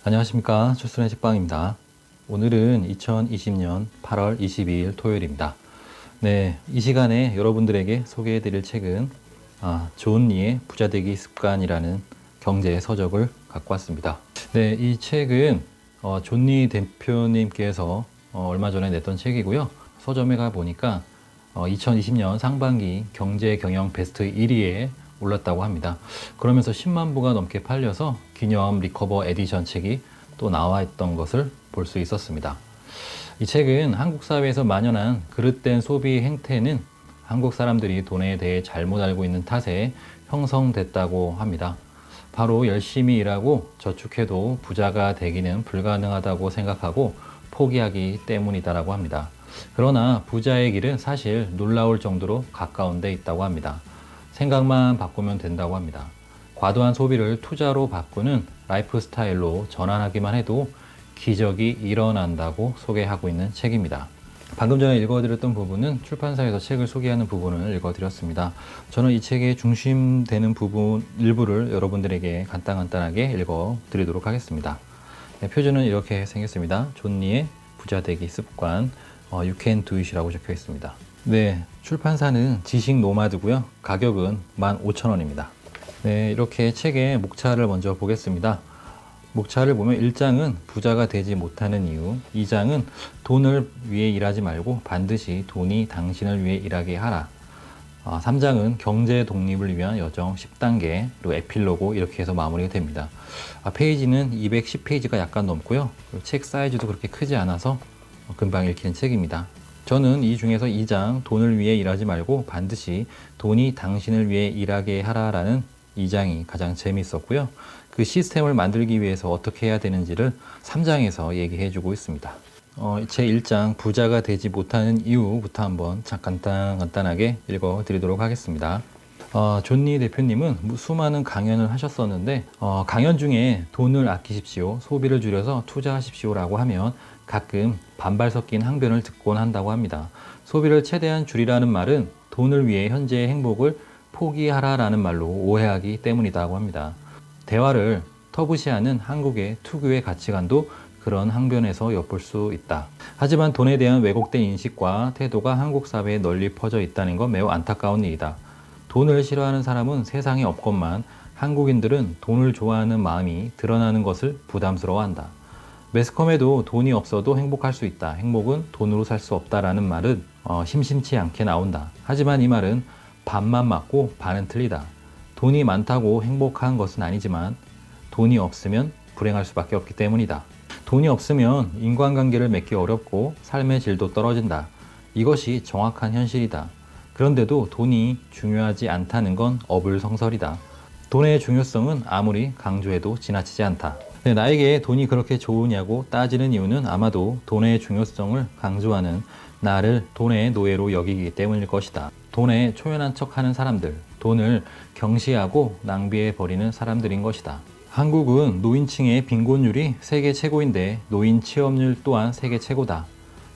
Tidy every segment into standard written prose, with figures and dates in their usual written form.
안녕하십니까. 출순의 식빵입니다. 오늘은 2020년 8월 22일 토요일입니다. 네, 이 시간에 여러분들에게 소개해 드릴 책은 존 리의 부자되기 습관이라는 경제 서적을 갖고 왔습니다. 네, 이 책은 존 리 대표님께서 얼마 전에 냈던 책이고요. 서점에 가 보니까 2020년 상반기 경제 경영 베스트 1위에 올랐다고 합니다. 그러면서 10만 부가 넘게 팔려서 기념 리커버 에디션 책이 또 나와 있던 것을 볼 수 있었습니다. 이 책은 한국 사회에서 만연한 그릇된 소비 행태는 한국 사람들이 돈에 대해 잘못 알고 있는 탓에 형성됐다고 합니다. 바로 열심히 일하고 저축해도 부자가 되기는 불가능하다고 생각하고 포기하기 때문이다라고 합니다. 그러나 부자의 길은 사실 놀라울 정도로 가까운 데 있다고 합니다. 생각만 바꾸면 된다고 합니다. 과도한 소비를 투자로 바꾸는 라이프 스타일로 전환하기만 해도 기적이 일어난다고 소개하고 있는 책입니다. 방금 전에 읽어드렸던 부분은 출판사에서 책을 소개하는 부분을 읽어드렸습니다. 저는 이 책의 중심되는 부분 일부를 여러분들에게 간단하게 읽어드리도록 하겠습니다. 네, 표지는 이렇게 생겼습니다. 존 리의 부자되기 습관, You can do it이라고 적혀 있습니다. 네, 출판사는 지식 노마드고요. 가격은 15,000원입니다. 네, 이렇게 책의 목차를 먼저 보겠습니다. 목차를 보면 1장은 부자가 되지 못하는 이유, 2장은 돈을 위해 일하지 말고 반드시 돈이 당신을 위해 일하게 하라, 3장은 경제 독립을 위한 여정 10단계, 그리고 에필로그 이렇게 해서 마무리가 됩니다. 페이지는 210페이지가 약간 넘고요. 책 사이즈도 그렇게 크지 않아서 금방 읽히는 책입니다. 저는 이 중에서 2장 돈을 위해 일하지 말고 반드시 돈이 당신을 위해 일하게 하라라는 2장이 가장 재미있었고요. 그 시스템을 만들기 위해서 어떻게 해야 되는지를 3장에서 얘기해 주고 있습니다. 제 1장 부자가 되지 못하는 이유부터 한번 간단하게 읽어 드리도록 하겠습니다. 존 리 대표님은 수많은 강연을 하셨었는데 강연 중에 돈을 아끼십시오, 소비를 줄여서 투자하십시오라고 하면 가끔 반발 섞인 항변을 듣곤 한다고 합니다. 소비를 최대한 줄이라는 말은 돈을 위해 현재의 행복을 포기하라라는 말로 오해하기 때문이라고 합니다. 대화를 터부시하는 한국의 특유의 가치관도 그런 항변에서 엿볼 수 있다. 하지만 돈에 대한 왜곡된 인식과 태도가 한국 사회에 널리 퍼져 있다는 건 매우 안타까운 일이다. 돈을 싫어하는 사람은 세상에 없건만 한국인들은 돈을 좋아하는 마음이 드러나는 것을 부담스러워한다. 매스컴에도 돈이 없어도 행복할 수 있다, 행복은 돈으로 살 수 없다라는 말은 심심치 않게 나온다. 하지만 이 말은 반만 맞고 반은 틀리다. 돈이 많다고 행복한 것은 아니지만 돈이 없으면 불행할 수밖에 없기 때문이다. 돈이 없으면 인간관계를 맺기 어렵고 삶의 질도 떨어진다. 이것이 정확한 현실이다. 그런데도 돈이 중요하지 않다는 건 어불성설이다. 돈의 중요성은 아무리 강조해도 지나치지 않다. 나에게 돈이 그렇게 좋으냐고 따지는 이유는 아마도 돈의 중요성을 강조하는 나를 돈의 노예로 여기기 때문일 것이다. 돈에 초연한 척하는 사람들, 돈을 경시하고 낭비해 버리는 사람들인 것이다. 한국은 노인층의 빈곤율이 세계 최고인데 노인 취업률 또한 세계 최고다.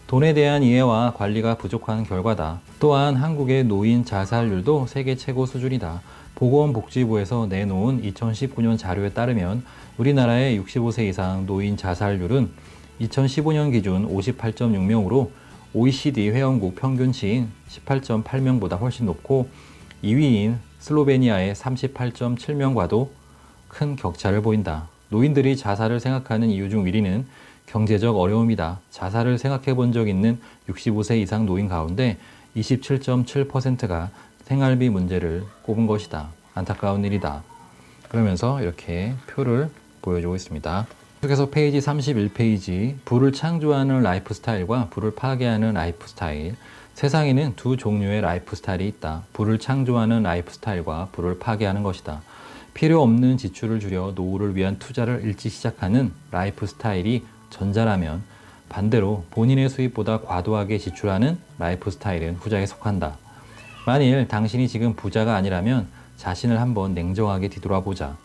돈에 대한 이해와 관리가 부족한 결과다. 또한 한국의 노인 자살률도 세계 최고 수준이다. 보건복지부에서 내놓은 2019년 자료에 따르면 우리나라의 65세 이상 노인 자살률은 2015년 기준 58.6명으로 OECD 회원국 평균치인 18.8명보다 훨씬 높고 2위인 슬로베니아의 38.7명과도 큰 격차를 보인다. 노인들이 자살을 생각하는 이유 중 1위는 경제적 어려움이다. 자살을 생각해 본 적 있는 65세 이상 노인 가운데 27.7%가 생활비 문제를 꼽은 것이다. 안타까운 일이다. 그러면서 이렇게 표를 보여주고 있습니다. 계속해서 페이지 31페이지, 부를 창조하는 라이프 스타일과 부를 파괴하는 라이프 스타일. 세상에는 두 종류의 라이프 스타일이 있다. 부를 창조하는 라이프 스타일과 부를 파괴하는 것이다. 필요 없는 지출을 줄여 노후를 위한 투자를 일찍 시작하는 라이프 스타일이 전자라면 반대로 본인의 수입보다 과도하게 지출하는 라이프 스타일은 후자에 속한다. 만일 당신이 지금 부자가 아니라면 자신을 한번 냉정하게 뒤돌아보자.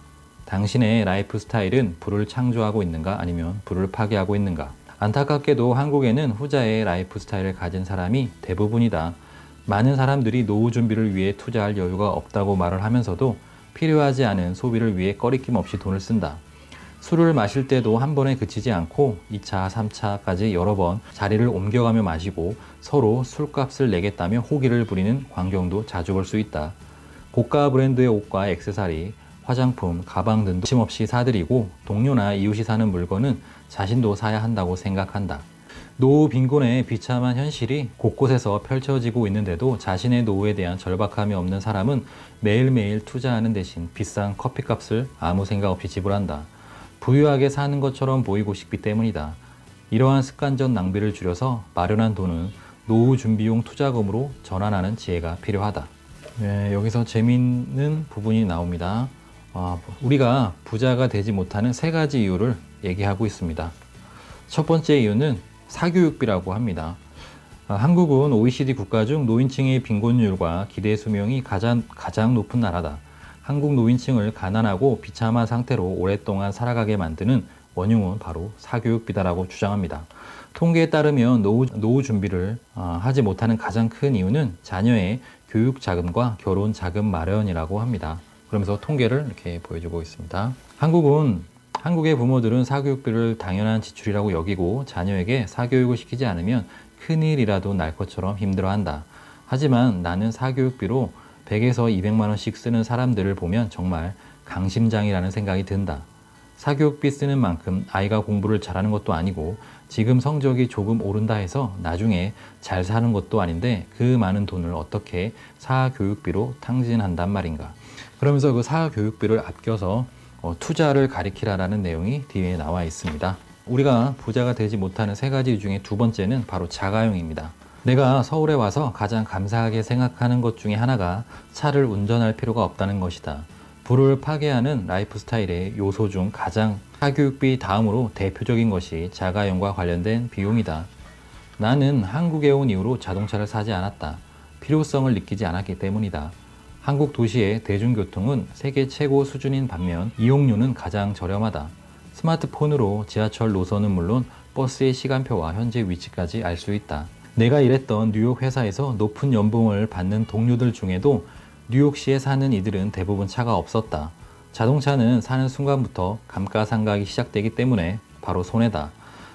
당신의 라이프 스타일은 부를 창조하고 있는가 아니면 부를 파괴하고 있는가? 안타깝게도 한국에는 후자의 라이프 스타일을 가진 사람이 대부분이다. 많은 사람들이 노후 준비를 위해 투자할 여유가 없다고 말을 하면서도 필요하지 않은 소비를 위해 꺼리낌 없이 돈을 쓴다. 술을 마실 때도 한 번에 그치지 않고 2차, 3차까지 여러 번 자리를 옮겨가며 마시고 서로 술값을 내겠다며 호기를 부리는 광경도 자주 볼 수 있다. 고가 브랜드의 옷과 액세서리, 화장품, 가방 등도 거침없이 사들이고 동료나 이웃이 사는 물건은 자신도 사야 한다고 생각한다. 노후 빈곤의 비참한 현실이 곳곳에서 펼쳐지고 있는데도 자신의 노후에 대한 절박함이 없는 사람은 매일매일 투자하는 대신 비싼 커피값을 아무 생각 없이 지불한다. 부유하게 사는 것처럼 보이고 싶기 때문이다. 이러한 습관적 낭비를 줄여서 마련한 돈은 노후 준비용 투자금으로 전환하는 지혜가 필요하다. 네, 여기서 재미있는 부분이 나옵니다. 우리가 부자가 되지 못하는 3가지 이유를 얘기하고 있습니다. 첫 번째 이유는 사교육비라고 합니다. 한국은 OECD 국가 중 노인층의 빈곤율과 기대 수명이 가장 높은 나라다. 한국 노인층을 가난하고 비참한 상태로 오랫동안 살아가게 만드는 원흉은 바로 사교육비다라고 주장합니다. 통계에 따르면 노후 준비를 하지 못하는 가장 큰 이유는 자녀의 교육 자금과 결혼 자금 마련이라고 합니다. 그러면서 통계를 이렇게 보여주고 있습니다. 한국의 부모들은 사교육비를 당연한 지출이라고 여기고 자녀에게 사교육을 시키지 않으면 큰일이라도 날 것처럼 힘들어한다. 하지만 나는 사교육비로 100에서 200만 원씩 쓰는 사람들을 보면 정말 강심장이라는 생각이 든다. 사교육비 쓰는 만큼 아이가 공부를 잘하는 것도 아니고 지금 성적이 조금 오른다 해서 나중에 잘 사는 것도 아닌데 그 많은 돈을 어떻게 사교육비로 탕진한단 말인가. 그러면서 그 사교육비를 아껴서 투자를 가리키라라는 내용이 뒤에 나와 있습니다. 우리가 부자가 되지 못하는 3가지 이유 중에 두 번째는 바로 자가용입니다. 내가 서울에 와서 가장 감사하게 생각하는 것 중에 하나가 차를 운전할 필요가 없다는 것이다. 부를 파괴하는 라이프 스타일의 요소 중 가장 사교육비 다음으로 대표적인 것이 자가용과 관련된 비용이다. 나는 한국에 온 이후로 자동차를 사지 않았다. 필요성을 느끼지 않았기 때문이다. 한국 도시의 대중교통은 세계 최고 수준인 반면 이용료는 가장 저렴하다. 스마트폰으로 지하철 노선은 물론 버스의 시간표와 현재 위치까지 알 수 있다. 내가 일했던 뉴욕 회사에서 높은 연봉을 받는 동료들 중에도 뉴욕시에 사는 이들은 대부분 차가 없었다. 자동차는 사는 순간부터 감가상각이 시작되기 때문에 바로 손해다.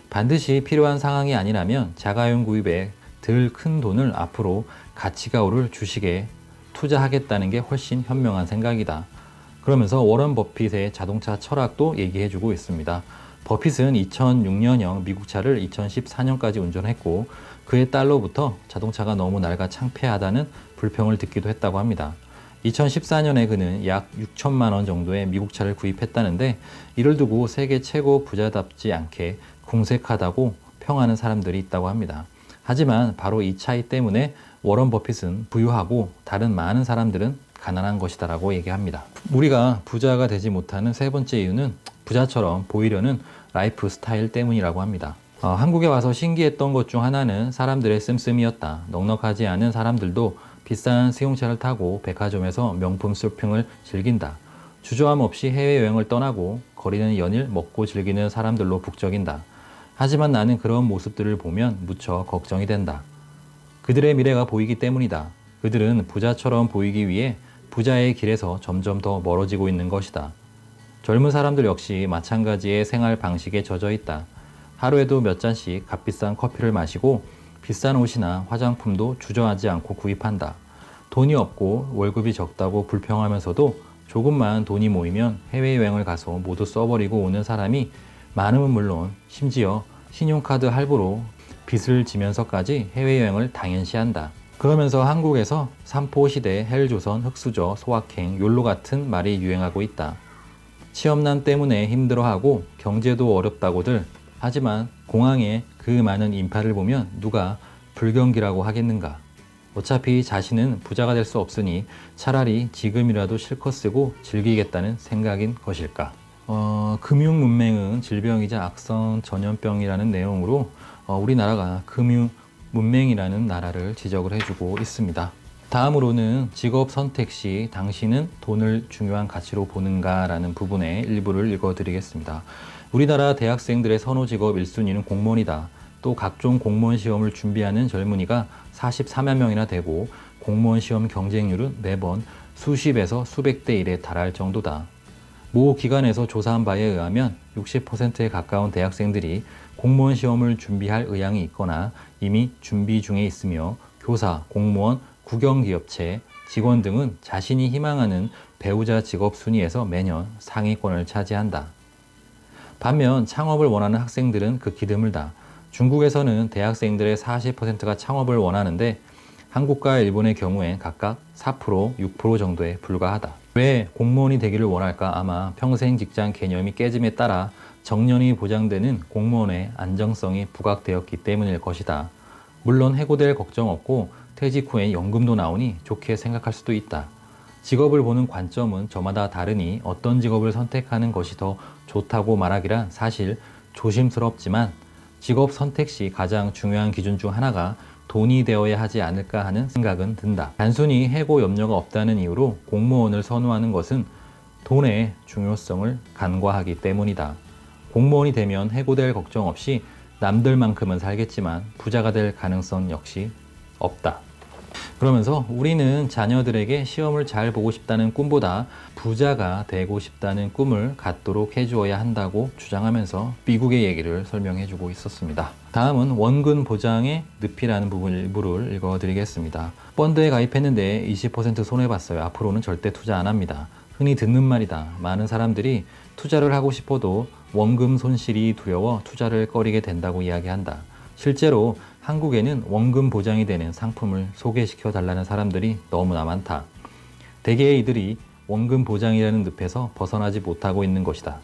반드시 필요한 상황이 아니라면 자가용 구입에 덜 큰 돈을 앞으로 가치가 오를 주식에 투자하겠다는 게 훨씬 현명한 생각이다. 그러면서 워런 버핏의 자동차 철학도 얘기해주고 있습니다. 버핏은 2006년형 미국 차를 2014년까지 운전했고 그의 딸로부터 자동차가 너무 낡아 창피하다는 불평을 듣기도 했다고 합니다. 2014년에 그는 약 6천만 원 정도의 미국 차를 구입했다는데 이를 두고 세계 최고 부자답지 않게 궁색하다고 평하는 사람들이 있다고 합니다. 하지만 바로 이 차이 때문에 워런 버핏은 부유하고 다른 많은 사람들은 가난한 것이다라고 얘기합니다. 우리가 부자가 되지 못하는 3번째 이유는 부자처럼 보이려는 라이프 스타일 때문이라고 합니다. 한국에 와서 신기했던 것 중 하나는 사람들의 씀씀이었다. 넉넉하지 않은 사람들도 비싼 승용차를 타고 백화점에서 명품 쇼핑을 즐긴다. 주저함 없이 해외여행을 떠나고 거리는 연일 먹고 즐기는 사람들로 북적인다. 하지만 나는 그런 모습들을 보면 무척 걱정이 된다. 그들의 미래가 보이기 때문이다. 그들은 부자처럼 보이기 위해 부자의 길에서 점점 더 멀어지고 있는 것이다. 젊은 사람들 역시 마찬가지의 생활 방식에 젖어 있다. 하루에도 몇 잔씩 값비싼 커피를 마시고 비싼 옷이나 화장품도 주저하지 않고 구입한다. 돈이 없고 월급이 적다고 불평하면서도 조금만 돈이 모이면 해외여행을 가서 모두 써버리고 오는 사람이 많으면 물론 심지어 신용카드 할부로 빚을 지면서까지 해외여행을 당연시한다. 그러면서 한국에서 삼포시대, 헬조선, 흑수저, 소확행, 욜로 같은 말이 유행하고 있다. 취업난 때문에 힘들어하고 경제도 어렵다고들 하지만 공항에 그 많은 인파를 보면 누가 불경기라고 하겠는가. 어차피 자신은 부자가 될 수 없으니 차라리 지금이라도 실컷 쓰고 즐기겠다는 생각인 것일까. 금융 문맹은 질병이자 악성 전염병이라는 내용으로 우리나라가 금융 문맹이라는 나라를 지적을 해주고 있습니다. 다음으로는 직업 선택 시 당신은 돈을 중요한 가치로 보는가 라는 부분의 일부를 읽어드리겠습니다. 우리나라 대학생들의 선호 직업 1순위는 공무원이다. 또 각종 공무원 시험을 준비하는 젊은이가 44만 명이나 되고 공무원 시험 경쟁률은 매번 수십에서 수백 대 1에 달할 정도다. 모 기관에서 조사한 바에 의하면 60%에 가까운 대학생들이 공무원 시험을 준비할 의향이 있거나 이미 준비 중에 있으며 교사, 공무원, 국영기업체, 직원 등은 자신이 희망하는 배우자 직업 순위에서 매년 상위권을 차지한다. 반면 창업을 원하는 학생들은 극히 드물다. 중국에서는 대학생들의 40%가 창업을 원하는데 한국과 일본의 경우엔 각각 4%, 6% 정도에 불과하다. 왜 공무원이 되기를 원할까? 아마 평생 직장 개념이 깨짐에 따라 정년이 보장되는 공무원의 안정성이 부각되었기 때문일 것이다. 물론 해고될 걱정 없고 퇴직 후엔 연금도 나오니 좋게 생각할 수도 있다. 직업을 보는 관점은 저마다 다르니 어떤 직업을 선택하는 것이 더 좋다고 말하기란 사실 조심스럽지만 직업 선택 시 가장 중요한 기준 중 하나가 돈이 되어야 하지 않을까 하는 생각은 든다. 단순히 해고 염려가 없다는 이유로 공무원을 선호하는 것은 돈의 중요성을 간과하기 때문이다. 공무원이 되면 해고될 걱정 없이 남들만큼은 살겠지만 부자가 될 가능성 역시 없다. 그러면서 우리는 자녀들에게 시험을 잘 보고 싶다는 꿈보다 부자가 되고 싶다는 꿈을 갖도록 해주어야 한다고 주장하면서 미국의 얘기를 설명해 주고 있었습니다. 다음은 원금 보장의 늪이라는 부분 일부를 읽어드리겠습니다. 펀드에 가입했는데 20% 손해봤어요. 앞으로는 절대 투자 안 합니다. 흔히 듣는 말이다. 많은 사람들이 투자를 하고 싶어도 원금 손실이 두려워 투자를 꺼리게 된다고 이야기한다. 실제로 한국에는 원금 보장이 되는 상품을 소개시켜 달라는 사람들이 너무나 많다. 대개 이들이 원금 보장이라는 늪에서 벗어나지 못하고 있는 것이다.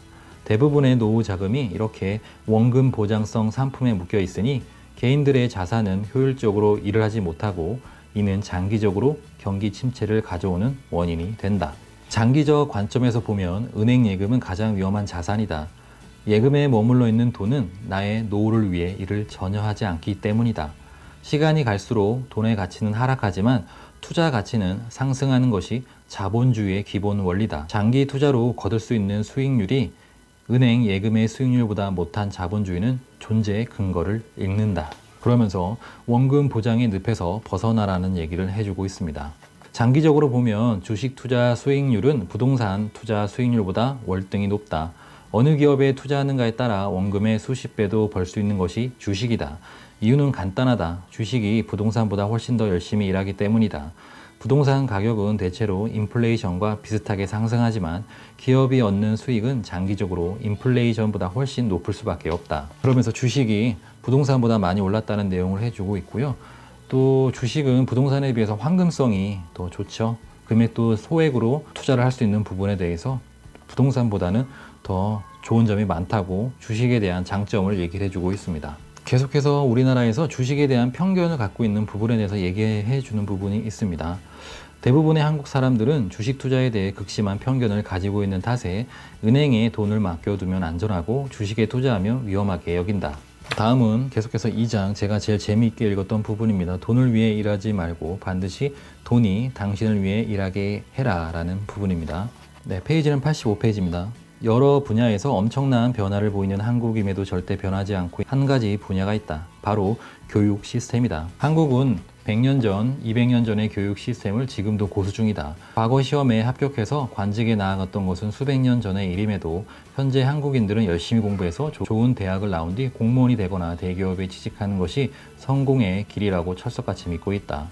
대부분의 노후 자금이 이렇게 원금 보장성 상품에 묶여 있으니 개인들의 자산은 효율적으로 일을 하지 못하고 이는 장기적으로 경기 침체를 가져오는 원인이 된다. 장기적 관점에서 보면 은행 예금은 가장 위험한 자산이다. 예금에 머물러 있는 돈은 나의 노후를 위해 일을 전혀 하지 않기 때문이다. 시간이 갈수록 돈의 가치는 하락하지만 투자 가치는 상승하는 것이 자본주의의 기본 원리다. 장기 투자로 거둘 수 있는 수익률이 은행 예금의 수익률보다 못한 자본주의는 존재의 근거를 잃는다. 그러면서 원금 보장의 늪에서 벗어나라는 얘기를 해주고 있습니다. 장기적으로 보면 주식 투자 수익률은 부동산 투자 수익률보다 월등히 높다. 어느 기업에 투자하는가에 따라 원금의 수십 배도 벌 수 있는 것이 주식이다. 이유는 간단하다. 주식이 부동산보다 훨씬 더 열심히 일하기 때문이다. 부동산 가격은 대체로 인플레이션과 비슷하게 상승하지만 기업이 얻는 수익은 장기적으로 인플레이션보다 훨씬 높을 수밖에 없다. 그러면서 주식이 부동산보다 많이 올랐다는 내용을 해주고 있고요. 또 주식은 부동산에 비해서 환금성이 더 좋죠. 금액도 소액으로 투자를 할 수 있는 부분에 대해서 부동산보다는 더 좋은 점이 많다고 주식에 대한 장점을 얘기를 해주고 있습니다. 계속해서 우리나라에서 주식에 대한 편견을 갖고 있는 부분에 대해서 얘기해 주는 부분이 있습니다. 대부분의 한국 사람들은 주식 투자에 대해 극심한 편견을 가지고 있는 탓에 은행에 돈을 맡겨두면 안전하고 주식에 투자하면 위험하게 여긴다. 다음은 계속해서 2장 제가 제일 재미있게 읽었던 부분입니다. 돈을 위해 일하지 말고 반드시 돈이 당신을 위해 일하게 해라 라는 부분입니다. 네, 페이지는 85페이지입니다. 여러 분야에서 엄청난 변화를 보이는 한국임에도 절대 변하지 않고 한 가지 분야가 있다. 바로 교육 시스템이다. 한국은 100년 전, 200년 전의 교육 시스템을 지금도 고수 중이다. 과거 시험에 합격해서 관직에 나아갔던 것은 수백 년 전의 일임에도 현재 한국인들은 열심히 공부해서 좋은 대학을 나온 뒤 공무원이 되거나 대기업에 취직하는 것이 성공의 길이라고 철석같이 믿고 있다.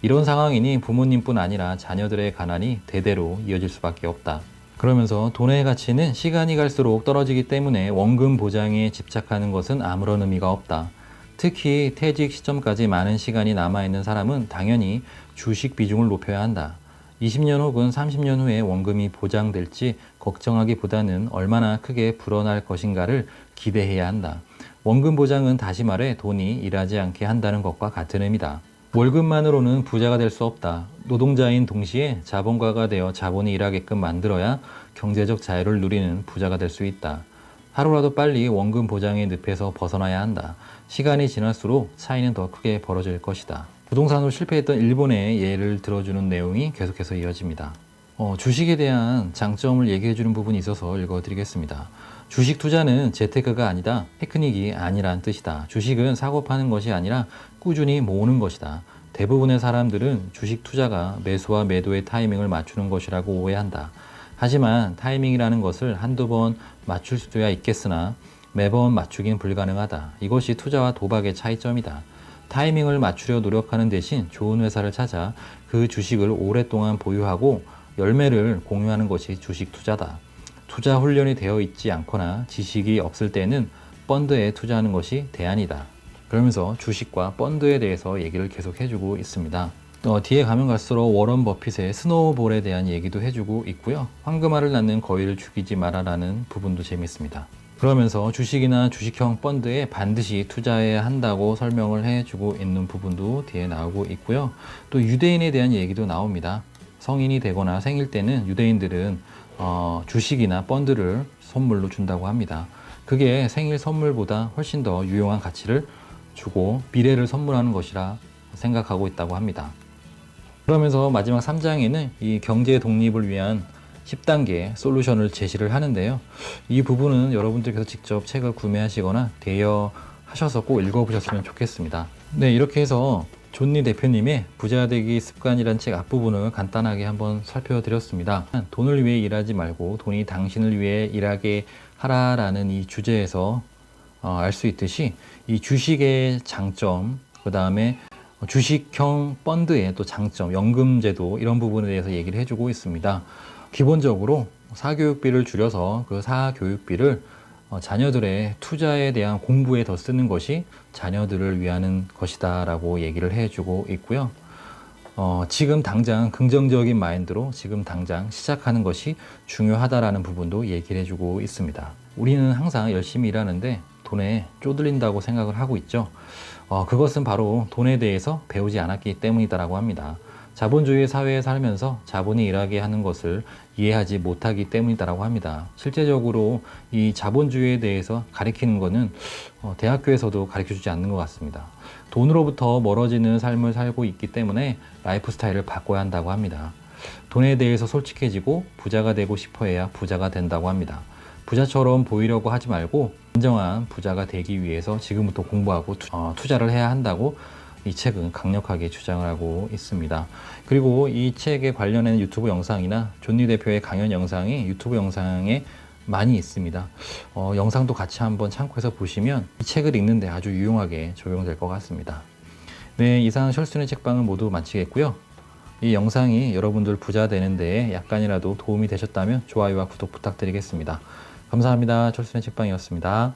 이런 상황이니 부모님뿐 아니라 자녀들의 가난이 대대로 이어질 수밖에 없다. 그러면서 돈의 가치는 시간이 갈수록 떨어지기 때문에 원금 보장에 집착하는 것은 아무런 의미가 없다. 특히 퇴직 시점까지 많은 시간이 남아있는 사람은 당연히 주식 비중을 높여야 한다. 20년 혹은 30년 후에 원금이 보장될지 걱정하기보다는 얼마나 크게 불어날 것인가를 기대해야 한다. 원금 보장은 다시 말해 돈이 일하지 않게 한다는 것과 같은 의미다. 월급만으로는 부자가 될 수 없다. 노동자인 동시에 자본가가 되어 자본이 일하게끔 만들어야 경제적 자유를 누리는 부자가 될 수 있다. 하루라도 빨리 원금 보장의 늪에서 벗어나야 한다. 시간이 지날수록 차이는 더 크게 벌어질 것이다. 부동산으로 실패했던 일본의 예를 들어주는 내용이 계속해서 이어집니다. 주식에 대한 장점을 얘기해주는 부분이 있어서 읽어드리겠습니다. 주식 투자는 재테크가 아니다. 테크닉이 아니란 뜻이다. 주식은 사고 파는 것이 아니라 꾸준히 모으는 것이다. 대부분의 사람들은 주식 투자가 매수와 매도의 타이밍을 맞추는 것이라고 오해한다. 하지만 타이밍이라는 것을 한두 번 맞출 수야 있겠으나 매번 맞추긴 불가능하다. 이것이 투자와 도박의 차이점이다. 타이밍을 맞추려 노력하는 대신 좋은 회사를 찾아 그 주식을 오랫동안 보유하고 열매를 공유하는 것이 주식 투자다. 투자 훈련이 되어 있지 않거나 지식이 없을 때는 펀드에 투자하는 것이 대안이다. 그러면서 주식과 펀드에 대해서 얘기를 계속 해주고 있습니다. 뒤에 가면 갈수록 워런 버핏의 스노우볼에 대한 얘기도 해주고 있고요. 황금알을 낳는 거위를 죽이지 마라라는 부분도 재밌습니다. 그러면서 주식이나 주식형 펀드에 반드시 투자해야 한다고 설명을 해주고 있는 부분도 뒤에 나오고 있고요. 또 유대인에 대한 얘기도 나옵니다. 성인이 되거나 생일 때는 유대인들은 주식이나 펀드를 선물로 준다고 합니다. 그게 생일 선물보다 훨씬 더 유용한 가치를 주고 미래를 선물하는 것이라 생각하고 있다고 합니다. 그러면서 마지막 3장에는 이 경제 독립을 위한 10단계 솔루션을 제시를 하는데요. 이 부분은 여러분들께서 직접 책을 구매하시거나 대여하셔서 꼭 읽어보셨으면 좋겠습니다. 네, 이렇게 해서 존니 대표님의 부자 되기 습관이란 책 앞부분을 간단하게 한번 살펴드렸습니다. 돈을 위해 일하지 말고 돈이 당신을 위해 일하게 하라라는 이 주제에서 알 수 있듯이 이 주식의 장점, 그 다음에 주식형 펀드의 또 장점, 연금제도 이런 부분에 대해서 얘기를 해주고 있습니다. 기본적으로 사교육비를 줄여서 그 사교육비를 자녀들의 투자에 대한 공부에 더 쓰는 것이 자녀들을 위한 것이다 라고 얘기를 해주고 있고요. 지금 당장 긍정적인 마인드로 지금 당장 시작하는 것이 중요하다라는 부분도 얘기를 해주고 있습니다. 우리는 항상 열심히 일하는데 돈에 쪼들린다고 생각을 하고 있죠. 그것은 바로 돈에 대해서 배우지 않았기 때문이다라고 합니다. 자본주의 사회에 살면서 자본이 일하게 하는 것을 이해하지 못하기 때문이다라고 합니다. 실제적으로 이 자본주의에 대해서 가르치는 것은 대학교에서도 가르쳐주지 않는 것 같습니다. 돈으로부터 멀어지는 삶을 살고 있기 때문에 라이프 스타일을 바꿔야 한다고 합니다. 돈에 대해서 솔직해지고 부자가 되고 싶어해야 부자가 된다고 합니다. 부자처럼 보이려고 하지 말고 진정한 부자가 되기 위해서 지금부터 공부하고 투자를 해야 한다고 이 책은 강력하게 주장을 하고 있습니다. 그리고 이 책에 관련된 유튜브 영상이나 존니 대표의 강연 영상이 유튜브 영상에 많이 있습니다. 영상도 같이 한번 참고해서 보시면 이 책을 읽는데 아주 유용하게 적용될 것 같습니다. 네, 이상 철순의 책방은 모두 마치겠고요. 이 영상이 여러분들 부자 되는 데에 약간이라도 도움이 되셨다면 좋아요와 구독 부탁드리겠습니다. 감사합니다. 철순의 책방이었습니다.